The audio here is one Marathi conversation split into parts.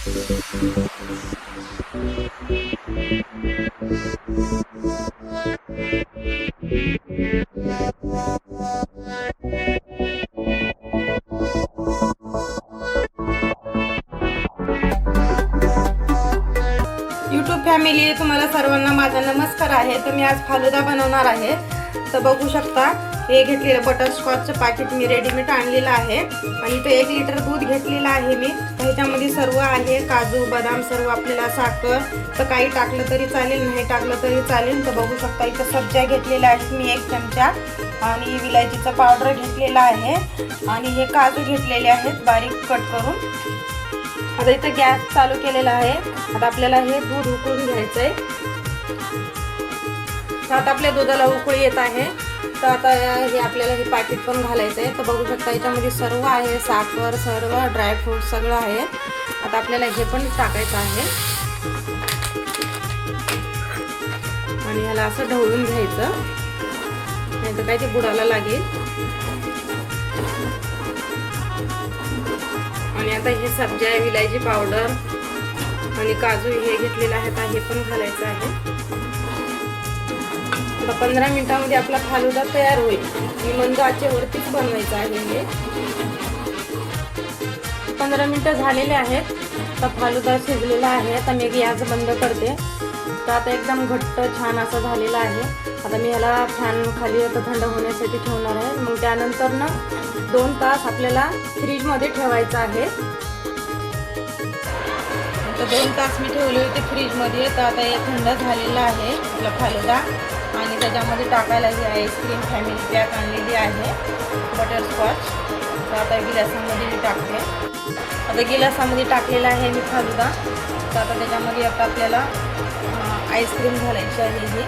यूट्यूब फॅमिली, तुम्हाला सर्वांना माझा नमस्कार आहे. तर मी आज फालुदा बनवणार आहे. तर बघू शकता, हे घेतलेलं बटरस्कॉचचं पाकिट मी रेडीमेड आणलेलं आहे आणि इथे 1 लिटर दूध घेतलेलं आहे मी. ह्याच्यामध्ये सर्व आहे, काजू बदाम सर्व, आपल्याला साखर तर काही टाकलं तरी चालेल, नाही टाकलं तरी चालेल. तर बघू शकता, इथं सब्जा घेतलेल्या आहेत मी 1 चमचा आणि विलायचीचा पावडर घेतलेला आहे आणि हे काजू घेतलेले आहेत बारीक कट करून. आता इथं गॅस चालू केलेला आहे. आता आपल्याला हे दूध उकळून घ्यायचं आहे. तर आता आपल्या दुधाला उकळी येत आहे. तर आता हे आपल्याला हे पाकिट पण घालायचं आहे. तर बघू शकता, याच्यामध्ये सर्व आहे, साखर सर्व ड्रायफ्रूट सगळं आहे. आता आपल्याला हे पण टाकायचं आहे आणि ह्याला असं ढवळून घ्यायचं, नाही तर काय ते बुडाला लागेल. आणि आता हे सब्जा, विलायची पावडर आणि काजू हे घेतलेले आहेत, हे पण घालायचं आहे. आता 15 मिनिटांमध्ये आपला फालुदा तयार होईल आणि मंद आचेवरतीच बनवायचं आहे. हे 15 मिनिटं झालेले आहेत. तर फालुदा शिजलेला आहे. आता मी गॅस बंद करते. तर आता एकदम घट्ट छान असं झालेलं आहे. आता मी ह्याला फॅन खाली आता थंड होण्यासाठी ठेवणार आहे. मग त्यानंतर ना 2 तास आपल्याला फ्रीजमध्ये ठेवायचं आहे. तर 2 तास मी ठेवले होते फ्रीजमध्ये. तर आता हे थंड झालेलं आहे आपला फालुदा आणि त्याच्यामध्ये टाकायला ही आईस्क्रीम फॅमिली पॅक आणलेली आहे बटरस्कॉच. तर आता गिलासामध्ये मी टाकते. आता गिलासामध्ये टाकलेला आहे मी फालुदा. तर आता त्याच्यामध्ये आता आपल्याला आईस्क्रीम घालायची आहे ही.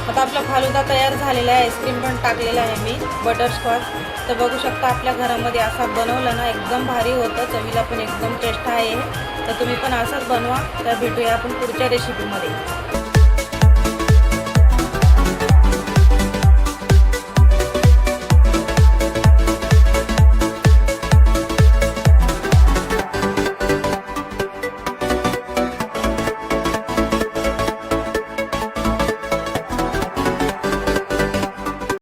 आता आपला फालुदा तयार झालेला आहे. आईस्क्रीम पण टाकलेला आहे मी बटरस्कॉच. तर बघू शकता, आपल्या घरामध्ये असा बनवलं ना एकदम भारी होतं, चवीला पण एकदम टेस्ट आहे. तर तुम्ही पण असंच बनवा. तर भेटूया आपण पुढच्या रेसिपीमध्ये.